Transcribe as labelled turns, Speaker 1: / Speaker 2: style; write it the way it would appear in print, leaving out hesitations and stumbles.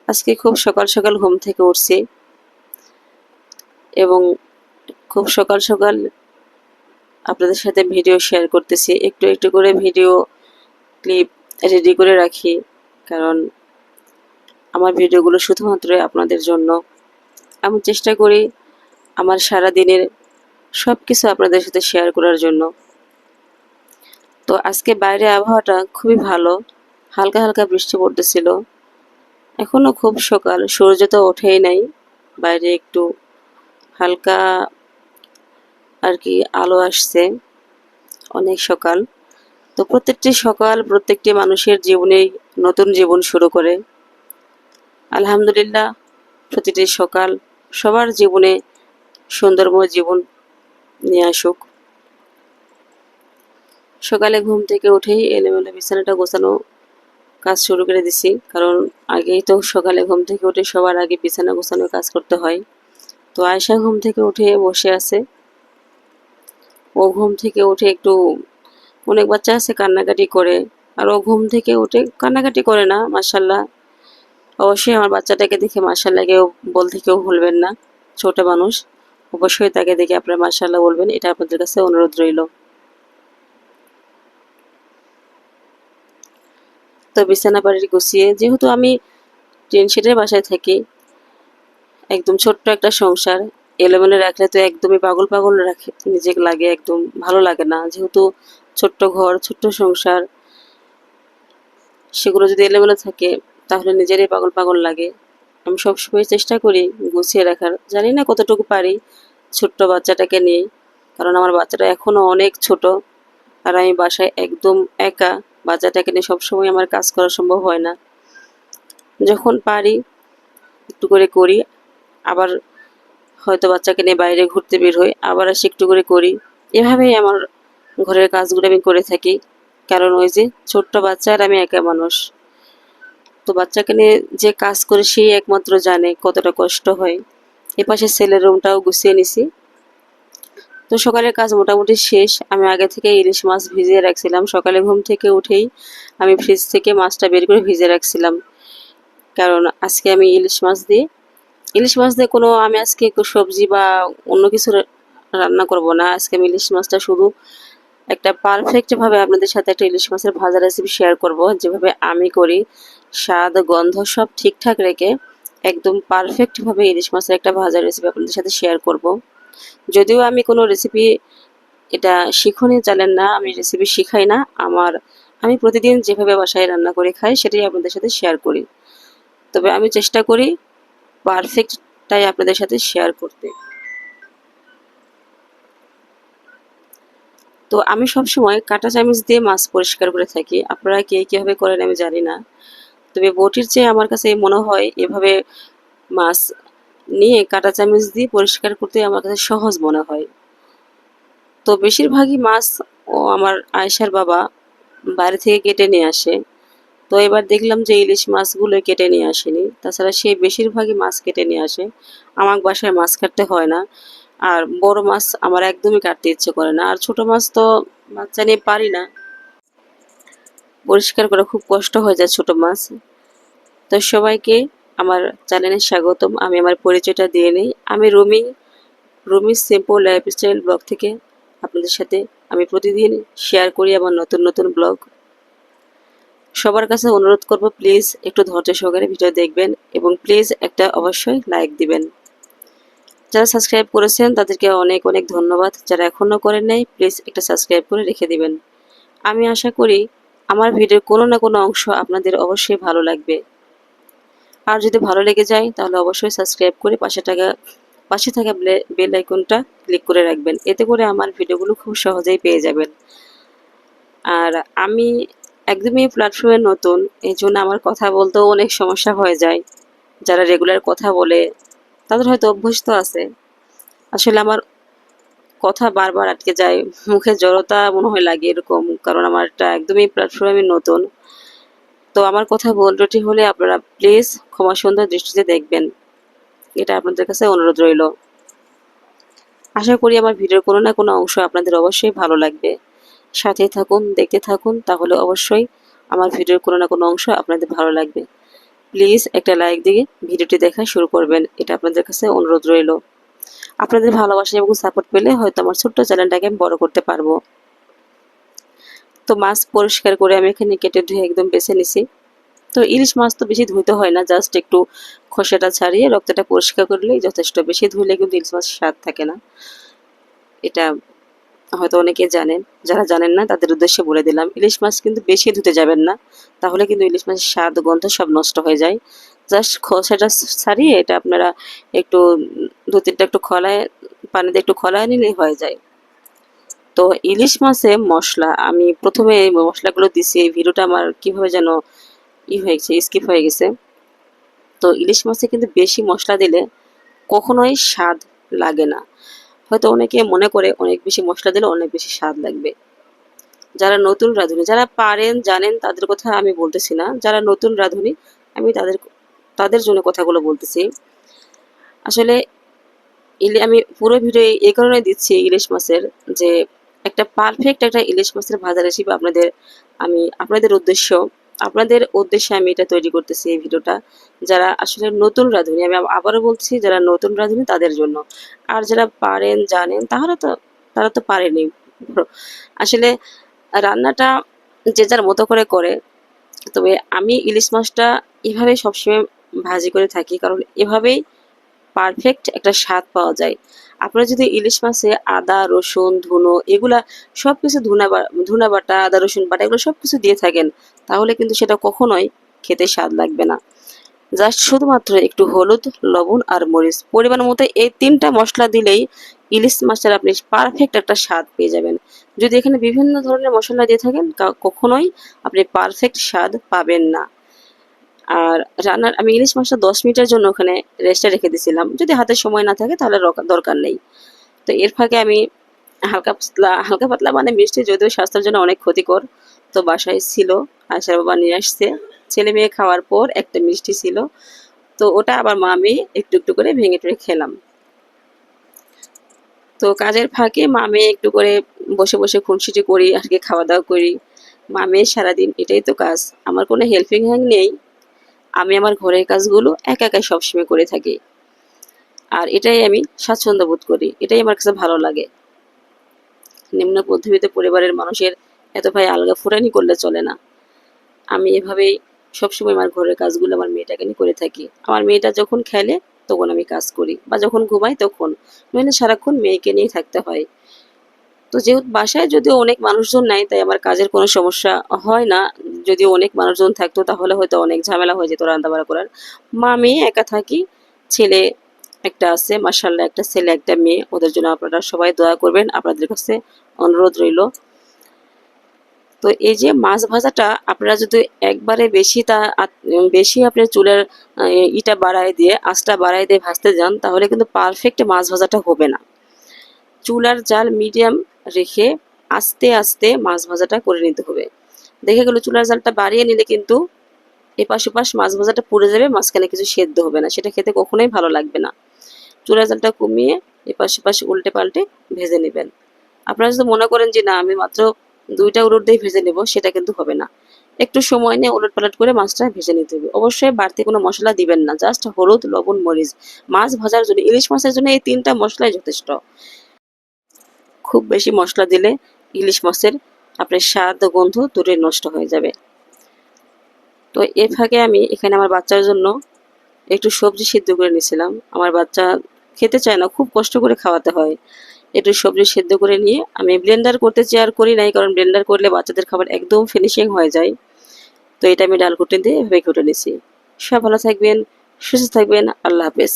Speaker 1: আজকে খুব সকাল সকাল ঘুম থেকে উঠছি এবং খুব সকাল সকাল আপনাদের সাথে ভিডিও শেয়ার করতেছি। একটু একটু করে ভিডিও ক্লিপ রেডি করে রাখি, কারণ আমার ভিডিওগুলো শুধুমাত্র আপনাদের জন্য। আমি চেষ্টা করি আমার সারা দিনের সব কিছু আপনাদের সাথে শেয়ার করার জন্য। তো আজকে বাইরে আবহাওয়াটা খুবই ভালো, হালকা হালকা বৃষ্টি পড়তেছিল। এখনো খুব সকাল, সূর্য তো ওঠেই নাই, বাইরে একটু হালকা আর কি আলো আসছে, অনেক সকাল। তো প্রত্যেকটি সকাল প্রত্যেকটি মানুষের জীবনেই নতুন জীবন শুরু করে। আলহামদুলিল্লাহ, প্রতিটি সকাল সবার জীবনে সুন্দরময় জীবন নিয়ে আসুক। সকালে ঘুম থেকে উঠেই এলোমেলো বিছানাটা গোছানো কাজ শুরু করে দিছি, কারণ আগেই তো সকালে ঘুম থেকে উঠে সবার আগে বিছানা গোছানোর কাজ করতে হয়। তো আয়শা ঘুম থেকে উঠে বসে আছে। ও ঘুম থেকে উঠে একটু, অনেক বাচ্চা আছে কান্নাকাটি করে, আর ও ঘুম থেকে উঠে কান্নাকাটি করে না, মাশাল্লাহ। অবশ্যই আমার বাচ্চাটাকে দেখে মাশাল্লাহ কেউ বলতে কেউ ভুলবেন না। ছোট মানুষ, অবশ্যই তাকে দেখে আপনারা মাশাল্লাহ বলবেন, এটা আপনাদের কাছে অনুরোধ রইল। তো বিছানা বাড়ি গুছিয়ে, যেহেতু আমি টিন শেডের বাসায় থাকি, একদম ছোট্ট একটা সংসার, এলোমেলো রাখলে তো একদমই পাগল পাগল রাখে নিজেকে লাগে, একদম ভালো লাগে না। যেহেতু ছোট্ট ঘর, ছোট্ট সংসার, সেগুলো যদি এলোমেলো থাকে তাহলে নিজেরই পাগল পাগল লাগে। আমি সবসময় চেষ্টা করি গুছিয়ে রাখার, জানি না কতটুকু পারি ছোট্ট বাচ্চাটাকে নিয়ে, কারণ আমার বাচ্চাটা এখনো অনেক ছোট, আর আমি বাসায় একদম একা। বাচ্চাটাকে নিয়ে সবসময় আমার কাজ করা সম্ভব হয় না। যখন পারি একটু করে করি, আবার হয়তো বাচ্চাকে নিয়ে বাইরে ঘুরতে বের হই, আবার আসি একটু করে করি। এভাবেই আমার ঘরের কাজগুলো আমি করে থাকি, কারণ ওই যে ছোট্ট বাচ্চা আর আমি একা মানুষ। তো বাচ্চাকে নিয়ে যে কাজ করে সেই একমাত্র জানে কতটা কষ্ট হয়। এপাশে ছেলের রুমটাও গুছিয়ে নিছি। তো সকালের কাজ মোটামুটি শেষ। আমি আগে থেকে ইলিশ মাছ ভিজিয়ে রাখছিলাম, সকালে ঘুম থেকে উঠেই আমি ফ্রিজ থেকে মাছটা বের করে ভিজিয়ে রাখছিলাম, কারণ আজকে আমি ইলিশ মাছ দিয়ে কোনো আমি আজকে সবজি বা অন্য কিছু রান্না করব না। আজকে আমি ইলিশ মাছটা শুধু একটা পারফেক্ট ভাবে আপনাদের সাথে একটা ইলিশ মাছের ভাজা রেসিপি শেয়ার করব, যেভাবে আমি করি, স্বাদ গন্ধ সব ঠিকঠাক রেখে একদম পারফেক্ট ভাবে ইলিশ মাছের একটা ভাজা রেসিপি আপনাদের সাথে শেয়ার করব। যদিও আমি কোনো রেসিপি এটা শিখুনি, জানেন না, আমি রেসিপি শিখাই না। আমি প্রতিদিন যেভাবে বাসায় রান্না করে খাই সেটাই আপনাদের সাথে শেয়ার করি, তবে আমি চেষ্টা করি পারফেক্টটাই আপনাদের সাথে শেয়ার করতে। তো আমি সবসময় কাঁটা চামচ দিয়ে মাছ পরিষ্কার করে থাকি, আপনারা কে কীভাবে করেন আমি জানি না, তবে বটির চেয়ে আমার কাছে মনে হয় এভাবে মাছ নিয়ে কাঁটা চামচ দিয়ে পরিষ্কার করতে আমার কাছে সহজ মনে হয়। তো বেশিরভাগই মাছ আমার আয়েশার বাবা বাইরে থেকে কেটে নিয়ে আসে। তো এবার দেখলাম যে ইলিশ মাছগুলো কেটে নিয়ে আসেনি, তাছাড়া সে বেশিরভাগই মাছ কেটে নিয়ে আসে। আমার বাসায় মাছ কাটতে হয় না, আর বড় মাছ আমার একদমই কাটতে ইচ্ছে করে না, আর ছোট মাছ তো বাচ্চা নিয়ে পারি না, পরিষ্কার করা খুব কষ্ট হয়ে যায় ছোট মাছ। তো সবাইকে আমার চ্যানেলে স্বাগতম। আমি আমার পরিচয়টা দিয়ে নিই। আমি রুমি সিম্পল লাইফস্টাইল ব্লগ থেকে আপনাদের সাথে আমি প্রতিদিন শেয়ার করি আমার নতুন নতুন ব্লগ। সবার কাছে অনুরোধ করব, প্লিজ একটু ধৈর্য সহকারে ভিডিও দেখবেন এবং প্লিজ একটা অবশ্যই লাইক দিবেন। যারা সাবস্ক্রাইব করেছেন তাদেরকে অনেক অনেক ধন্যবাদ, যারা এখনও করেন নাই প্লিজ একটা সাবস্ক্রাইব করে রেখে দিবেন। আমি আশা করি আমার ভিডিওর কোনো না কোনো অংশ আপনাদের অবশ্যই ভালো লাগবে, আর যদি ভালো লেগে যায় তাহলে অবশ্যই সাবস্ক্রাইব করে পাশে থাকা বেল আইকনটা ক্লিক করে রাখবেন, এতে করে আমার ভিডিওগুলো খুব সহজেই পেয়ে যাবেন। আর আমি একদমই প্ল্যাটফর্মে নতুন, এই জন্য আমার কথা বলতেও অনেক সমস্যা হয়ে যায়। যারা রেগুলার কথা বলে তাদের হয়তো অভ্যস্ত আছে, আসলে আমার কথা বারবার আটকে যায়, মুখে জড়তা মনে হয় লাগে এরকম, কারণ আমারটা একদমই প্ল্যাটফর্মে আমি নতুন। তো আমার কথা ভুল ত্রুটি হলে আপনারা প্লিজ ক্ষমা সুন্দর দৃষ্টিতে দেখবেন, এটা আপনাদের কাছে অনুরোধ রইল। আশা করি আমার ভিডিওর কোনো না কোনো অংশ আপনাদের অবশ্যই ভালো লাগবে। সাথেই থাকুন, দেখতে থাকুন, তাহলে অবশ্যই আমার ভিডিওর কোনো না কোনো অংশ আপনাদের ভালো লাগবে। প্লিজ একটা লাইক দিয়ে ভিডিওটি দেখা শুরু করবেন, এটা আপনাদের কাছে অনুরোধ রইল। আপনাদের ভালোবাসা এবং সাপোর্ট পেলে হয়তো আমার ছোট্ট চ্যানেলটাকে আমি বড় করতে পারবো। তো মাছ পরিষ্কার করে আমি এখানে কেটে ধুয়ে একদম বেছে নিছি। তো ইলিশ মাছ তো বেশি ধুইতে হয় না, জাস্ট একটু খোসাটা ছাড়িয়ে রক্তটা পরিষ্কার করলেই যথেষ্ট। বেশি ধুইলে কিন্তু ইলিশ মাছ স্বাদ থাকে না, এটা হয়তো অনেকে জানেন। যারা জানেন না তাদের উদ্দেশ্যে বলে দিলাম, ইলিশ মাছ কিন্তু বেশি ধুতে যাবেন না, তাহলে কিন্তু ইলিশ মাছের স্বাদ গন্ধ সব নষ্ট হয়ে যায়। জাস্ট খোসাটা ছাড়িয়ে এটা আপনারা একটু 2-3টা একটু খোলায়, পানিতে একটু খোলায় নিলেই হয়ে যায়। তো ইলিশ মাছে মশলা আমি প্রথমে এই মশলাগুলো দিছি, এই ভিডিওটা আমার কিভাবে যেন হয়ে গেছে, স্কিপ হয়ে গেছে। তো ইলিশ মাছে কিন্তু বেশি মশলা দিলে কখনোই স্বাদ লাগে না। হয়তো অনেকে মনে করে অনেক বেশি মশলা দিলে অনেক বেশি স্বাদ লাগবে। যারা নতুন রাঁধুনি, যারা পারেন জানেন তাদের কথা আমি বলতেছি না, যারা নতুন রাঁধুনি আমি তাদের জন্য কথাগুলো বলতেছি। আসলে আমি পুরো ভিডিও এই কারণে দিচ্ছি ইলিশ মাছের, যে একটা পারফেক্ট একটা ইলিশ মাছের ভাজা রেসিপি আমি আপনাদের উদ্দেশ্যে আমি এটা তৈরি করতেছি এই ভিডিওটা। যারা আসলে নতুন রাঁধুনি, আমি আবারও বলছি, যারা নতুন রাঁধুনি তাদের জন্য। আর যারা পারেন জানেন তারা তো পারেনি। আসলে রান্নাটা যে যার মতো করে করে। তবে আমি ইলিশ মাছটা এভাবে সবসময় ভাজি করে থাকি, কারণ এভাবেই পারফেক্ট একটা স্বাদ পাওয়া যায়। আপনারা যদি ইলিশ মাছে আদা রসুন ধুনো এগুলা সবকিছু ধুনা বাটা আদা রসুন বাটা এগুলো সবকিছু দিয়ে থাকেন, তাহলে কিন্তু সেটা কখনোই খেতে স্বাদ লাগবে না। জাস্ট শুধুমাত্র একটু হলুদ লবণ আর মরিচ পরিমাণ মতো, এই 3টা মশলা দিলেই ইলিশ মাছের আপনি পারফেক্ট একটা স্বাদ পেয়ে যাবেন। যদি এখানে বিভিন্ন ধরনের মশলা দিয়ে থাকেন কখনোই আপনি পারফেক্ট স্বাদ পাবেন না। আর আমি ইলিশ মাছটা 10 মিনিটের জন্য ওখানে রেস্টে রেখে দিয়েছিলাম, যদি হাতে সময় না থাকে তাহলে দরকার নেই। তো এর ফাঁকে আমি হালকা পাতলা মানে মিষ্টি, যদিও স্বাস্থ্যের জন্য অনেক ক্ষতিকর, তো বাসায় ছিল, আশার বাবা নিয়ে আসছে। ছেলে মেয়ে খাওয়ার পর একটা মিষ্টি ছিল, তো ওটা আবার আমি একটু একটু করে ভেঙে টুরে খেলাম। তো কাজের ফাঁকে মেয়ে একটু করে বসে বসে খুনসুটি করি আর কি, খাওয়া দাওয়া করি। মেয়ের সারাদিন এটাই তো কাজ, আমার কোনো হেল্পিং হ্যান্ড নেই। আমি আমার ঘরের কাজগুলো একাই সবসময় করে থাকি, আর এটাই আমি স্বাচ্ছন্দ্য বোধ করি, এটাই আমার কাছে ভালো লাগে। নিম্ন মধ্যবিত্ত পরিবারের মানুষের এত ভাই আলগা ফুরানি করলে চলে না। আমি এভাবেই সবসময় আমার ঘরের কাজগুলো আমার মেয়েটাকে নিয়ে করে থাকি। আমার মেয়েটা যখন খেলে তখন আমি কাজ করি, বা যখন ঘুমাই তখন, নইলে সারাক্ষণ মেয়েকে নিয়ে থাকতে হয়। তো যেহেতু বাসায় যদিও অনেক মানুষজন নাই, তাই আমার কাজের কোনো সমস্যা হয় না। যদিও অনেক মানুষজন থাকতো তাহলে হয়তো অনেক ঝামেলা হয়ে যেত রান্নাবাড়া করার। মেয়ে একা থাকি, ছেলে একটা আছে, মাশাআল্লাহ একটা ছেলে একটা মেয়ে। ওদের জন্য আপনারা সবাই দোয়া করবেন, আপনাদের কাছে অনুরোধ রইল। তো এই যে মাছ ভাজাটা আপনারা যদি একবারে বেশি আপনার চুলের ইটা বাড়ায় দিয়ে আঁচটা বাড়ায় দিয়ে ভাজতে যান, তাহলে কিন্তু পারফেক্ট মাছ ভাজাটা হবে না। চুলার জাল মিডিয়াম রেখে আস্তে আস্তে মাছ ভাজাটা করে নিতে হবে। দেখে গেল চুলার জালটা বাড়িয়ে নিলে কিন্তু এপাশ ওপাশ মাছ ভাজাটা পুড়ে যাবে, মাঝখানে কিছু সেদ্ধ হবে না, সেটা খেতে কখনোই ভালো লাগবে না। চুলার জালটা কমিয়ে এপাশ ওপাশ উল্টে পাল্টে ভেজে নেবেন। আপনারা যদি মনে করেন যে না আমি মাত্র 2টা উলট দিয়ে ভেজে নেব, সেটা কিন্তু হবে না। একটু সময় নিয়ে উলট পালট করে মাছটা ভেজে নিতে হবে। অবশ্যই বাড়তি কোনো মশলা দিবেন না, জাস্ট হলুদ লবণ মরিচ। মাছ ভাজার জন্য, ইলিশ মাছের জন্য এই 3টা মশলাই যথেষ্ট। খুব বেশি মশলা দিলে ইলিশ মাছের আপনার স্বাদ ও গন্ধ দুটোই নষ্ট হয়ে যাবে। তো এর ফাঁকে আমি এখানে আমার বাচ্চার জন্য একটু সবজি সিদ্ধ করে নিয়েছিলাম। আমার বাচ্চা খেতে চায় না, খুব কষ্ট করে খাওয়াতে হয়। একটু সবজি সিদ্ধ করে নিয়ে আমি ব্লেন্ডার করতে চেয়ার করি নাই, কারণ ব্লেন্ডার করলে বাচ্চাদের খাবার একদম ফিনিশিং হয়ে যায়। তো এটা আমি ডাল কুটে দিয়ে ভেবে কুটে নিয়েছি। সব ভালো থাকবেন, সুস্থ থাকবেন, আল্লাহ হাফেজ।